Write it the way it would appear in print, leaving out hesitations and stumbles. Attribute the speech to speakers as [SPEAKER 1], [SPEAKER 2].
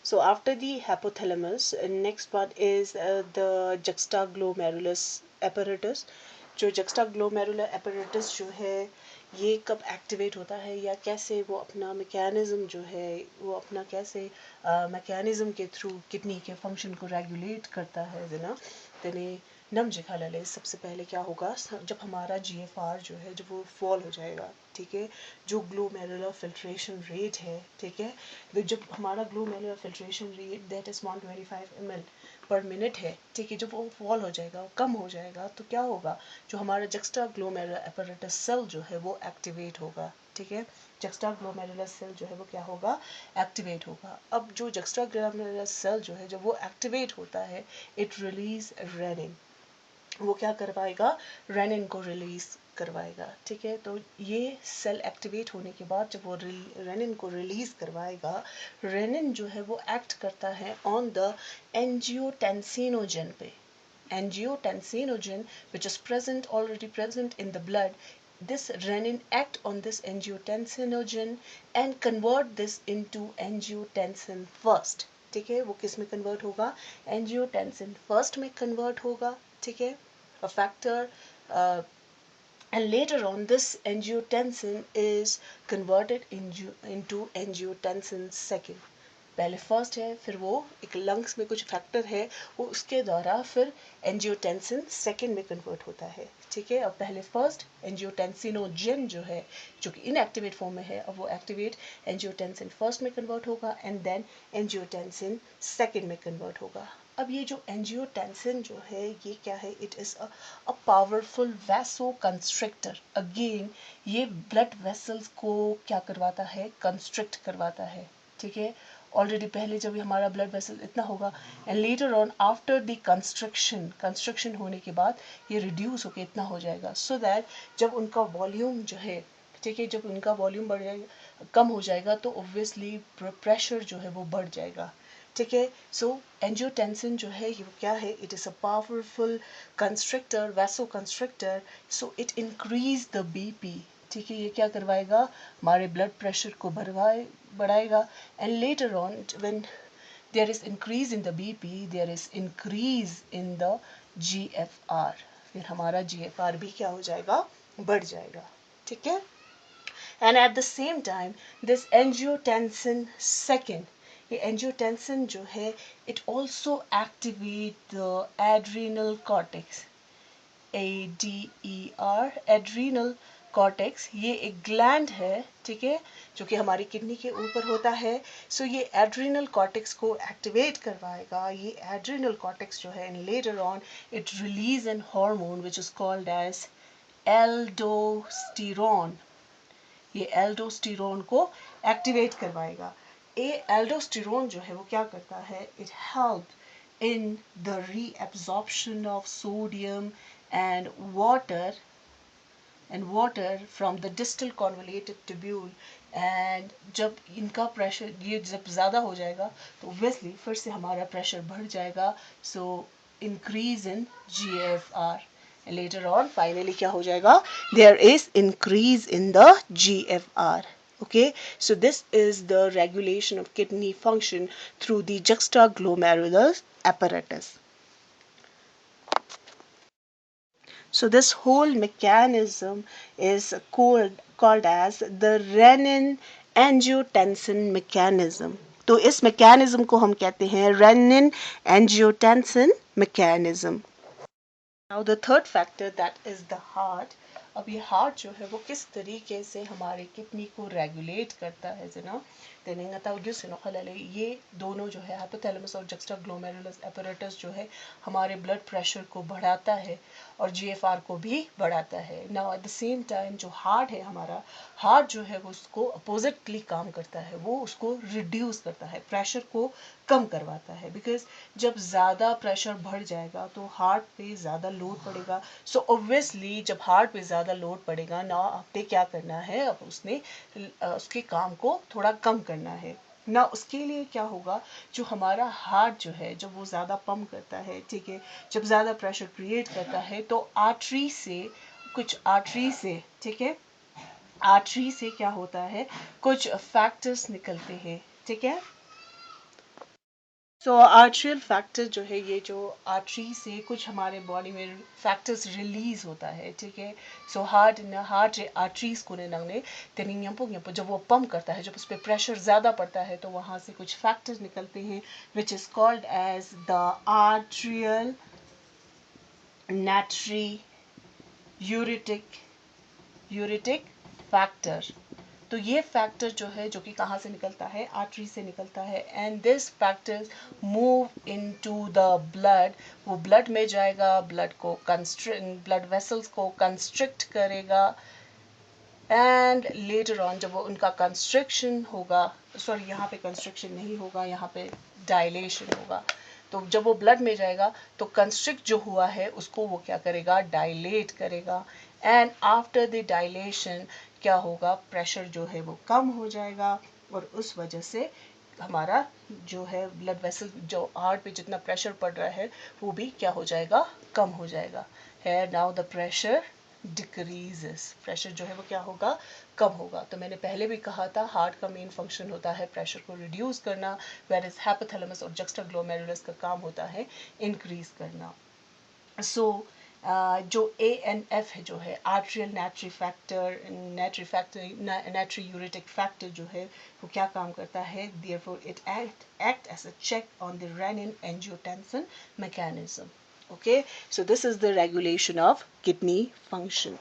[SPEAKER 1] So after the hypothalamus, next part is the juxtaglomerulus apparatus. जो juxtaglomerular apparatus जो है ये कब एक्टिवेट होता है या कैसे वो अपना मैकेनिज्म जो है वो अपना कैसे मैकेनिज्म के थ्रू किडनी के फंक्शन को रेगुलेट करता है जना तेने नम जिखालले सबसे पहले क्या होगा जब हमारा जीएफआर जो है जब वो फॉल हो जाएगा, ठीक है, जो ग्लोमेरुलर फिल्ट्रेशन रेट है, ठीक है, तो जब हमारा glomerular filtration rate that is 125 ml पर मिनट है, ठीक है, जब वो फॉल हो जाएगा कम हो जाएगा तो क्या होगा, जो हमारा जुक्स्टाग्लोमेरुलर apparatus सेल जो है वो एक्टिवेट होगा, ठीक है, जुक्स्टाग्लोमेरुलर सेल जो है वो क्या होगा, एक्टिवेट होगा। अब जो जुक्स्टाग्लोमेरुलर सेल जो है जब वो एक्टिवेट होता है इट रिलीज रेनिन, वो क्या करवाएगा, रेनिन को रिलीज करवाएगा, ठीक है। तो ये सेल एक्टिवेट होने के बाद जब वो रेनिन को रिलीज करवाएगा, रेनिन जो है वो एक्ट करता है ऑन द एंजियोटेंसिनोजन पे, angiotensin which is already present in the blood. This renin act on this angiotensinogen and convert this into angiotensin first, ठीक है, वो किस में कन्वर्ट होगा, angiotensin first में कन्वर्ट होगा, ठीक है, a factor and later on this angiotensin is converted into angiotensin second, पहले फर्स्ट है फिर वो एक लंग्स में कुछ फैक्टर है वो उसके द्वारा फिर एंजियोटेंसिन सेकंड में कन्वर्ट होता है, ठीक है। अब पहले फर्स्ट एंजियोटेंसिनोजन जो है जो कि इनएक्टिवेट फॉर्म में है, अब वो एक्टिवेट एंजियोटेंसिन फर्स्ट में कन्वर्ट होगा एंड देन एंजियोटेंसिन सेकंड में कन्वर्ट होगा। अब ये जो एंजियोटेंसिन जो है ये क्या है, it is a powerful vaso constrictor, again ये ब्लड वेसल्स को क्या करवाता है, कंस्ट्रिक्ट करवाता है, ठीक है। ऑलरेडी पहले जब हमारा ब्लड वेसल इतना होगा and later on after the construction होने के बाद ये रिड्यूस होकर इतना हो जाएगा, सो दैट जब उनका वॉल्यूम जो है, ठीक है, जब उनका वॉल्यूम बढ़ जाएगा कम हो जाएगा तो ऑब्वियसली प्रेशर जो है वो बढ़ जाएगा, ठीक है। सो एंजियोटेंसिन जो है ये क्या है, it is a powerful constructor, vaso constructor, so it increase the BP, ठीक है, ये क्या करवाएगा, हमारे ब्लड प्रेशर को बढ़ाएगा and later on when there is increase in the BP there is increase in the GFR, फिर हमारा जीएफआर भी क्या हो जाएगा, बढ़ जाएगा, ठीक है। And at the same time this angiotensin second, ये एंजियोटेंसिन जो है it also activate the adrenal cortex, ADER adrenal cortex, ये एक ग्लैंड है, ठीक है, जो कि हमारी किडनी के ऊपर होता है। सो ये एड्रीनल कॉर्टेक्स को एक्टिवेट करवाएगा, ये एड्रीनल कॉर्टेक्स जो है later on it release an hormone which is called as aldosterone, ये एल्डोस्टेरोन को एक्टिवेट करवाएगा। ये एल्डोस्टेरोन जो है वो क्या करता है, it help in the reabsorption of sodium and water from the distal convoluted tubule, and जब इनका प्रेशर ये जब ज़्यादा हो जाएगा तो ऑब्वियसली फिर से हमारा प्रेशर बढ़ जाएगा, so increase in GFR, later on finally क्या हो जाएगा, there is increase in the GFR. Okay, so this is the regulation of kidney function through the juxtaglomerular apparatus. So this whole mechanism is called as the renin angiotensin mechanism. तो इस mechanism को हम कहते हैं renin angiotensin mechanism. Now the third factor, that is the heart. अब ये heart जो है वो किस तरीके से हमारे किडनी को रेगुलेट करता है जना ये दोनों जो है हाइपोथैलेमस और जुक्स्टाग्लोमेरुलस एपरेटस जो है हमारे ब्लड प्रेशर को बढ़ाता है और जीएफआर को भी बढ़ाता है। Now at the same time जो हार्ट है हमारा, हार्ट जो है वो उसको अपोजिटली काम करता है, वो उसको रिड्यूस करता है, प्रेशर को कम करवाता है, बिकॉज जब ज़्यादा प्रेशर बढ़ जाएगा तो हार्ट पे ज़्यादा लोड पड़ेगा। सो ऑब्वियसली जब हार्ट पे ज़्यादा लोड पड़ेगा ना आपने क्या करना है, अब उसने उसके काम को थोड़ा कम करना है ना, उसके लिए क्या होगा, जो हमारा हार्ट जो है जब वो ज़्यादा पंप करता है, ठीक है, जब ज़्यादा प्रेशर क्रिएट करता है तो आर्टरी से ठीक है, आर्टरी से क्या होता है, कुछ फैक्टर्स निकलते हैं, ठीक है। सो आर्ट्रियल फैक्टर जो है, ये जो आर्टरी से कुछ हमारे बॉडी में फैक्टर्स रिलीज होता है, ठीक है। सो हार्ट आर्टरीज को नंगने तेनी जब वो पंप करता है, जब उस पर प्रेशर ज़्यादा पड़ता है, तो वहाँ से कुछ फैक्टर्स निकलते हैं which is called as the atrial natriuretic uretic factor. तो ये फैक्टर जो है, जो कि कहाँ से निकलता है, आर्टरी से निकलता है, and this factor move into the blood. वो ब्लड में जाएगा, ब्लड वेसल्स को कंस्ट्रिक्ट करेगा, एंड लेटर ऑन जब वो उनका कंस्ट्रक्शन होगा, सॉरी यहाँ पे कंस्ट्रक्शन नहीं होगा, यहाँ पे डायलेशन होगा। तो जब वो ब्लड में जाएगा तो कंस्ट्रिक्ट जो हुआ है उसको वो क्या करेगा, डायलेट करेगा, एंड आफ्टर द डायलेशन क्या होगा, प्रेशर जो है वो कम हो जाएगा, और उस वजह से हमारा जो है ब्लड वेसल, जो हार्ट पे जितना प्रेशर पड़ रहा है वो भी क्या हो जाएगा, कम हो जाएगा। है now the pressure decreases, pressure जो है वो क्या होगा, कम होगा। तो मैंने पहले भी कहा था हार्ट का मेन फंक्शन होता है प्रेशर को रिड्यूस करना, वेयर इज हाइपोथैलेमस और जक्स्टाग्लोमेरुलस का काम होता है इंक्रीज करना। सो जो ANF है, जो है आर्ट्रियल नाट्री यूरेटिक फैक्टर जो है वो क्या काम करता है, therefore it act as a check on the renin angiotensin mechanism. Okay, so this is the regulation of kidney function.